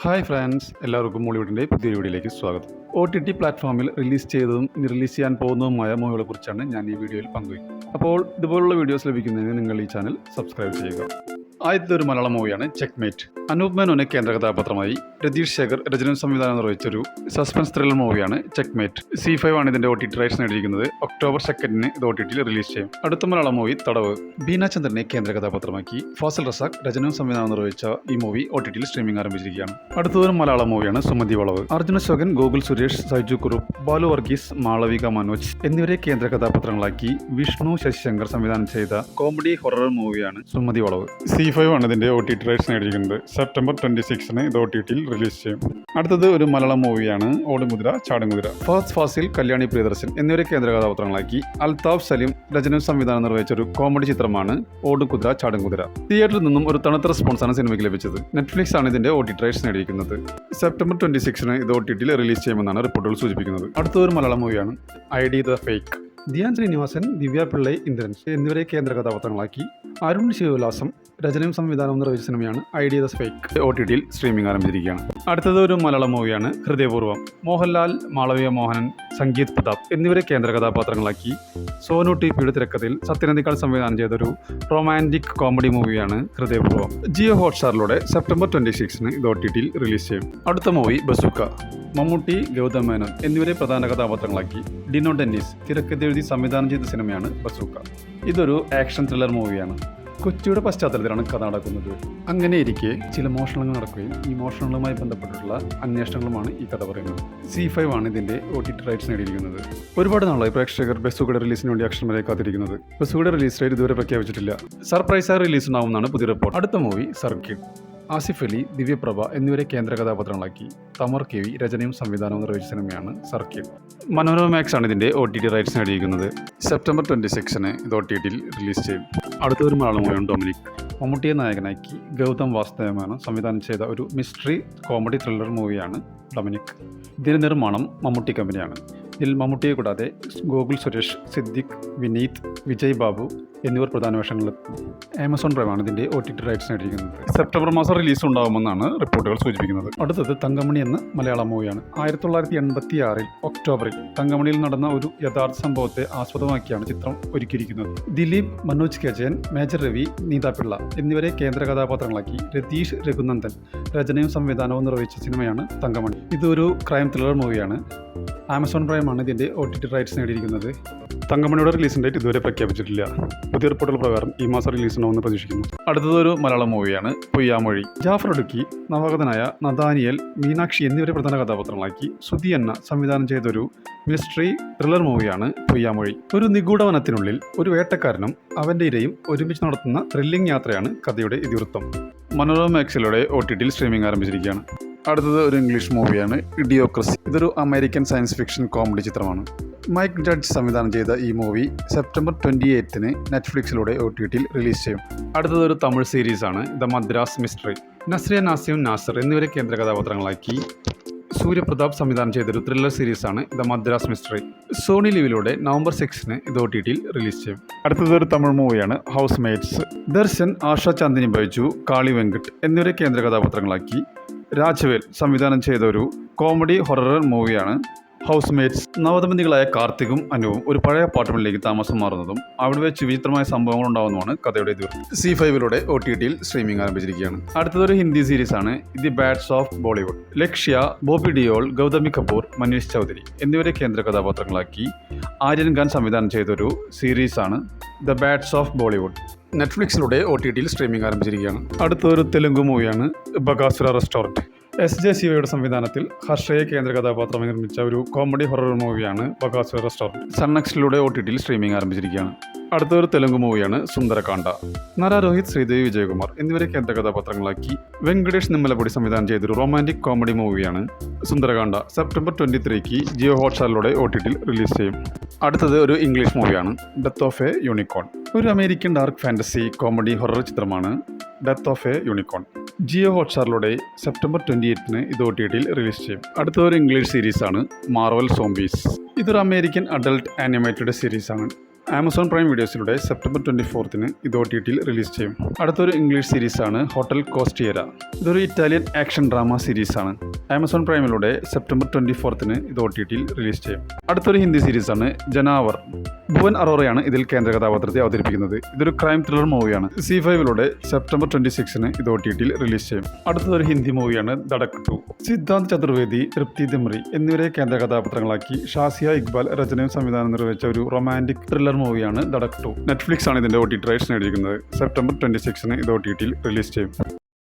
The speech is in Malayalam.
ഹായ് ഫ്രണ്ട്സ്, എല്ലാവർക്കും മോളിവുഡിൻ്റെ പുതിയൊരു വീഡിയോയിലേക്ക് സ്വാഗതം. OTT പ്ലാറ്റ്ഫോമിൽ റിലീസ് ചെയ്തതും ഇനി റിലീസ് ചെയ്യാൻ പോകുന്നതുമായ മൂവികളെ കുറിച്ചാണ് ഞാൻ ഈ വീഡിയോയിൽ പങ്കുവയ്ക്കുന്നത്. അപ്പോൾ ഇതുപോലുള്ള വീഡിയോസ് ലഭിക്കുന്നതിന് നിങ്ങൾ ഈ ചാനൽ സബ്സ്ക്രൈബ് ചെയ്യുക. ആദ്യത്തെ ഒരു മലയാളം മൂവിയാണ് ചെക്ക്മേറ്റ്. അനൂപ് മേനോനെ കേന്ദ്ര കഥാപാത്രമായി രതീഷ് ശേഖർ രചനയും സംവിധാനം നിർവഹിച്ചൊരു സസ്പെൻസ് ത്രില്ലർ മൂവിയാണ് ചെക്ക്മേറ്റ്. C5 ആണ് ഇതിന്റെ OTT റൈറ്റ്സ് നേടിയിരിക്കുന്നത്. ഒക്ടോബർ 2 ഇത് OTTയിൽ റിലീസ് ചെയ്യും. അടുത്ത മലയാളം മൂവി തടവ്. ബീന ചന്ദ്രനെ കേന്ദ്ര കഥാപാത്രമാക്കി ഫാസിൽ റസാഖ് രചനയും സംവിധാനം നിർവഹിച്ച ഈ മൂവി OTTയിൽ സ്ട്രീമിംഗ് ആരംഭിച്ചിരിക്കുകയാണ്. അടുത്തൊരു മലയാളം മൂവിയാണ് സുമതി വളവ്. അർജുന അശോകൻ, ഗോകുൽ സുരേഷ്, സൈജു കുറുപ്പ്, ബാലു വർഗീസ്, മാളവിക മനോജ് എന്നിവരെ കേന്ദ്ര കഥാപാത്രങ്ങളാക്കി വിഷ്ണു ശശിശങ്കർ സംവിധാനം ചെയ്ത കോമഡി ഹൊറർ മൂവിയാണ് സുമതി വളവ്. C5 ആണ് ഇതിന്റെ OTT റൈറ്റ്സ് നേടിയിരിക്കുന്നത്. സെപ്റ്റംബർ 26 ഇത് OTTയിൽ റിലീസ് ചെയ്യും. അടുത്തത് ഒരു മലയാളം മൂവിയാണ് ഓടുമുദ്ര ചാടുമുദ്ര. ഫാസിൽ, കല്യാണി പ്രിയദർശൻ എന്നിവരെ കേന്ദ്ര കഥാപാത്രങ്ങളാക്കി അൽതാഫ് സലീം രചനയും സംവിധാനം നിർവഹിച്ച ഒരു കോമഡി ചിത്രമാണ് ഓടുകുതിര ചാടുകുതിര. തിയേറ്ററിൽ നിന്നും ഒരു തണുത്ത റെസ്പോൺസാണ് സിനിമയ്ക്ക് ലഭിച്ചത്. നെറ്റ്ഫ്ലിക്സ് ആണ് ഇതിന്റെ OTT റൈറ്റ്സ് നേടിയിരിക്കുന്നത്. സെപ്റ്റംബർ 26 ഇത് OTTയിൽ റിലീസ് ചെയ്യുമെന്നാണ് റിപ്പോർട്ടുകൾ സൂചിപ്പിക്കുന്നത്. അടുത്തൊരു മലയാളം മൂവിയാണ് ID the fake. Dhyan Sreenivasan, Divya Pillai, Indran എന്നിവരെ കേന്ദ്ര കഥാപാത്രങ്ങളാക്കി അരുൺ ശിവവിലാസം രചനയും സംവിധാനവും നിർവഹിച്ച സിനിമയാണ് ID ദ ഫേക്ക്. OTTയിൽ സ്ട്രീമിംഗ് ആരംഭിച്ചിരിക്കുകയാണ്. അടുത്തത് ഒരു മലയാളം മൂവിയാണ് ഹൃദയപൂർവ്വം. മോഹൻലാൽ, മാളവിക മോഹനൻ, സംഗീത് പ്രതാപ് എന്നിവരെ കേന്ദ്ര കഥാപാത്രങ്ങളാക്കി സോനു TPയുടെ തിരക്കഥയിൽ സത്യനന്ദിക്കാൾ സംവിധാനം ചെയ്തൊരു റൊമാൻറ്റിക് കോമഡി മൂവിയാണ് ഹൃദയപൂർവ്വം. ജിയോ ഹോട്ട്സ്റ്റാറിലൂടെ സെപ്റ്റംബർ 26 ഇത് OTTയിൽ റിലീസ് ചെയ്യും. അടുത്ത മൂവി ബസൂക്ക. മമ്മൂട്ടി, ഗൗതം മേനോൻ എന്നിവരെ പ്രധാന കഥാപാത്രങ്ങളാക്കി ഡിനോ ഡെന്നിസ് തിരക്കഥ എഴുതി സംവിധാനം ചെയ്ത സിനിമയാണ് ബസൂക്ക. ഇതൊരു ആക്ഷൻ ത്രില്ലർ മൂവിയാണ്. കൊച്ചിയുടെ പശ്ചാത്തലത്തിലാണ് കഥ നടക്കുന്നത്. അങ്ങനെ ഇരിക്കെ ചില മോഷണങ്ങൾ നടക്കുകയും ഈ മോഷണങ്ങളുമായി ബന്ധപ്പെട്ടിട്ടുള്ള അന്വേഷണങ്ങളുമാണ് ഈ കഥ പറയുന്നത്. C5 ആണ് ഇതിന്റെ OTT റൈറ്റ്സ് നേടിയിരിക്കുന്നത്. ഒരുപാട് നാളായി പ്രേക്ഷകർ ബസൂക്കയുടെ റിലീസിന് വേണ്ടി അക്ഷരമരെ കാത്തിരിക്കുന്നത്. ബസൂക്കയുടെ റിലീസ് ഡേറ്റ് ഇതുവരെ പ്രഖ്യാപിച്ചിട്ടില്ല. സർപ്രൈസായി റിലീസ് ഉണ്ടാവുമെന്നാണ് പുതിയ റിപ്പോർട്ട്. അടുത്ത മൂവി സർക്കിട്ട്. ആസിഫ് അലി, ദിവ്യപ്രഭ എന്നിവരെ കേന്ദ്ര കഥാപാത്രങ്ങളാക്കി തമർ KV രചനയും സംവിധാനവും നിർവഹിച്ച സിനിമയാണ് സർക്കിൾ. മനോരമ മാക്സ് ആണ് ഇതിന്റെ OTT റൈറ്റ്സ് നേടിയിരിക്കുന്നത്. സെപ്റ്റംബർ 26 ഇത് OTTയിൽ റിലീസ് ചെയ്യും. അടുത്തൊരു മലയാളം മൂവിയാണ് ഡൊമിനിക്. മമ്മൂട്ടിയെ നായകനാക്കി ഗൗതം വാസുദേവനാണ് സംവിധാനം ചെയ്ത ഒരു മിസ്റ്ററി കോമഡി ത്രില്ലർ മൂവിയാണ് ഡൊമിനിക്. ഇതിന്റെ നിർമ്മാണം മമ്മൂട്ടി കമ്പനിയാണ്. ഇതിൽ മമ്മൂട്ടിയെ കൂടാതെ ഗോകുൽ സുരേഷ്, സിദ്ദിഖ്, വിനീത്, വിജയ് ബാബു എന്നിവർ പ്രധാന വേഷങ്ങളിലെത്തും. ആമസോൺ പ്രൈം ആണ് ഇതിന്റെ OTT റൈറ്റ്സ് നേടിയിരിക്കുന്നത്. സെപ്റ്റംബർ മാസം റിലീസ് ഉണ്ടാകുമെന്നാണ് റിപ്പോർട്ടുകൾ സൂചിപ്പിക്കുന്നത്. അടുത്തത് തങ്കമണി എന്ന മലയാളം മൂവിയാണ്. 1986 ഒക്ടോബറിൽ തങ്കമണിയിൽ നടന്ന ഒരു യഥാർത്ഥ സംഭവത്തെ ആസ്പദമാക്കിയാണ് ചിത്രം ഒരുക്കിയിരിക്കുന്നത്. ദിലീപ്, മനോജ് K. ജയൻ, മേജർ രവി, നീത പിള്ള എന്നിവരെ കേന്ദ്ര കഥാപാത്രങ്ങളാക്കി രതീഷ് രഘുനന്ദൻ രചനയും സംവിധാനവും നിർവഹിച്ച സിനിമയാണ് തങ്കമണി. ഇതൊരു ക്രൈം ത്രില്ലർ മൂവിയാണ്. ആമസോൺ പ്രൈം ആണ് ഇതിന്റെ OTT റൈറ്റ്സ് നേടിയിരിക്കുന്നത്. തങ്കമണിയുടെ റിലീസിംഗ് ഡേറ്റ് ഇതുവരെ പ്രഖ്യാപിച്ചിട്ടില്ല. പുതിയ റിപ്പോർട്ടുകൾ പ്രകാരം ഈ മാസം റിലീസ് ഉണ്ടാവുമെന്ന് പ്രതീക്ഷിക്കുന്നു. അടുത്തതൊരു മലയാളം മൂവിയാണ് പൊയ്യാമൊഴി. ജാഫർ ഇടുക്കി, നവാഗതനായ നദാനിയൽ, മീനാക്ഷി എന്നിവരെ പ്രധാന കഥാപാത്രങ്ങളാക്കി സുധി അന്ന സംവിധാനം ചെയ്തൊരു മിസ്റ്ററി ത്രില്ലർ മൂവിയാണ് പൊയ്യാമൊഴി. ഒരു നിഗൂഢ വനത്തിനുള്ളിൽ ഒരു വേട്ടക്കാരനും അവന്റെ ഇരയും ഒരുമിച്ച് നടത്തുന്ന ത്രില്ലിംഗ് യാത്രയാണ് കഥയുടെ ഇതിവൃത്തം. മനോരമ മാക്സിലൂടെ OTTയിൽ സ്ട്രീമിംഗ് ആരംഭിച്ചിരിക്കുകയാണ്. അടുത്തത് ഒരു ഇംഗ്ലീഷ് മൂവിയാണ് ഇഡിയോക്രസി. ഇതൊരു അമേരിക്കൻ സയൻസ് ഫിക്ഷൻ കോമഡി ചിത്രമാണ്. മൈക്ക് ജഡ്ജ് സംവിധാനം ചെയ്ത ഈ മൂവി സെപ്റ്റംബർ 28 നെറ്റ്ഫ്ലിക്സിലൂടെ OTTയിൽ റിലീസ് ചെയ്യും. അടുത്തത് ഒരു തമിഴ് സീരീസാണ് ദ മദ്രാസ് മിസ്റ്ററി. നസ്രിയ നാസിം നാസർ എന്നിവരെ കേന്ദ്ര കഥാപാത്രങ്ങളാക്കി സൂര്യപ്രതാപ് സംവിധാനം ചെയ്തൊരു ത്രില്ലർ സീരീസാണ് ദ മദ്രാസ് മിസ്റ്ററി. സോണി ലിവിലൂടെ നവംബർ 6 ഇത് OTTയിൽ റിലീസ് ചെയ്യും. അടുത്തത് ഒരു തമിഴ് മൂവിയാണ് ഹൗസ് മേറ്റ്സ്. ദർശൻ, ആഷ ചാന്ദിനി ബൈജു, കാളി വെങ്കട്ട് എന്നിവരെ കേന്ദ്ര കഥാപാത്രങ്ങളാക്കി രാജവേൽ സംവിധാനം ചെയ്ത ഒരു കോമഡി ഹൊറർ മൂവിയാണ് ഹൗസ് മേറ്റ്സ്. നവദമ്പതികളായ കാർത്തികും അനുവും ഒരു പഴയ അപ്പാർട്ട്മെന്റിലേക്ക് താമസം മാറുന്നതും അവിടെ വെച്ച് വിചിത്രമായ സംഭവങ്ങൾ ഉണ്ടാകുന്നതുമാണ് കഥയുടെ ഇതിവൃത്തം. C5 OTTയിൽ സ്ട്രീമിംഗ് ആരംഭിച്ചിരിക്കുകയാണ്. അടുത്തതൊരു ഹിന്ദി സീരീസാണ് ദി ബാഡ്സ് ഓഫ് ബോളിവുഡ്. ലക്ഷ്യ, ബോബി ഡിയോൾ, ഗൗതമി കപൂർ, മനീഷ് ചൗധരി എന്നിവരെ കേന്ദ്ര കഥാപാത്രങ്ങളാക്കി ആര്യൻ ഖാൻ സംവിധാനം ചെയ്തൊരു സീരീസാണ് ദ ബാഡ്സ് ഓഫ് ബോളിവുഡ്. നെറ്റ്ഫ്ലിക്സിലൂടെ OTTയിൽ സ്ട്രീമിംഗ് ആരംഭിച്ചിരിക്കുകയാണ്. അടുത്തൊരു തെലുങ്ക് മൂവിയാണ് ബഗാസുര റെസ്റ്റോറൻറ്റ്. SJ ശിവയുടെ സംവിധാനത്തിൽ ഹർഷയെ കേന്ദ്ര കഥാപാത്രമായി നിർമ്മിച്ച ഒരു കോമഡി ഹൊറർ മൂവിയാണ് ബഗാസുര റെസ്റ്റോറൻറ്റ്. സൺനെക്സ്റ്റിലൂടെ OTTയിൽ സ്ട്രീമിംഗ് ആരംഭിച്ചിരിക്കുകയാണ്. അടുത്തൊരു തെലുങ്ക് മൂവിയാണ് സുന്ദരകാണ്ട. നര രോഹിത്, ശ്രീദേവി, വിജയകുമാർ എന്നിവരെ കേന്ദ്ര കഥാപാത്രങ്ങളാക്കി വെങ്കടേഷ് നിമ്മലപൊടി സംവിധാനം ചെയ്തൊരു റൊമാൻറ്റിക് കോമഡി മൂവിയാണ് സുന്ദരകാണ്ട. സെപ്റ്റംബർ 23 ജിയോ ഹോട്ട്സ്റ്റാറിലൂടെ OTTയിൽ റിലീസ് ചെയ്യും. അടുത്തത് ഒരു ഇംഗ്ലീഷ് മൂവിയാണ് ഡെത്ത് ഓഫ് എ യൂണിക്കോൺ. ഒരു American dark fantasy comedy horror ചിത്രമാണ് death of a unicorn. Jio ഹോട്ട്സ്റ്റാറിലൂടെ സെപ്റ്റംബർ 28 ഇത് OTTയിൽ റിലീസ് ചെയ്യും. അടുത്തൊരു ഇംഗ്ലീഷ് സീരീസാണ് മാർവൽ സോംബീസ്. ഇതൊരു അമേരിക്കൻ അഡൾട്ട് ആനിമേറ്റഡ് സീരീസാണ്. ആമസോൺ പ്രൈം വീഡിയോസിലൂടെ സെപ്റ്റംബർ 24 ഇത് OTTയിൽ റിലീസ് ചെയ്യും. അടുത്തൊരു ഇംഗ്ലീഷ് സീരീസാണ് ഹോട്ടൽ കോസ്റ്റിയേര. ഇതൊരു ഇറ്റാലിയൻ ആക്ഷൻ ഡ്രാമ സീരീസാണ്. ആമസോൺ പ്രൈമിലൂടെ സെപ്റ്റംബർ 24 ഇത് OTTയിൽ റിലീസ് ചെയ്യും. അടുത്തൊരു ഹിന്ദി സീരീസാണ് ജനാവർ. ഭുവൻ അറോറയാണ് ഇതിൽ കേന്ദ്ര കഥാപാത്രത്തെ അവതരിപ്പിക്കുന്നത്. ഇതൊരു ക്രൈം ത്രില്ലർ മൂവിയാണ്. C5ലൂടെ സെപ്റ്റംബർ 26 ഇത് OTTയിൽ റിലീസ് ചെയ്യും. അടുത്തൊരു ഹിന്ദി മൂവിയാണ് ധഡക് 2. സിദ്ധാന്ത് ചതുർവേദി, തൃപ്തി ദിമ്രി എന്നിവരെ കേന്ദ്ര കഥാപാത്രങ്ങളാക്കി ഷാസിയ ഇക്ബാൽ രചനയും സംവിധാനം നിർവഹിച്ച ഒരു റൊമാൻറ്റിക് ത്രില്ലർ മൂവിയാണ് ധഡക് 2. നെറ്റ്ഫ്ലിക്സ് ആണ് ഇതിന്റെ OTT റൈറ്റ്സ് നേടിയിരിക്കുന്നത്. സെപ്റ്റംബർ 26 ഇത് OTTയിൽ റിലീസ് ചെയ്യും.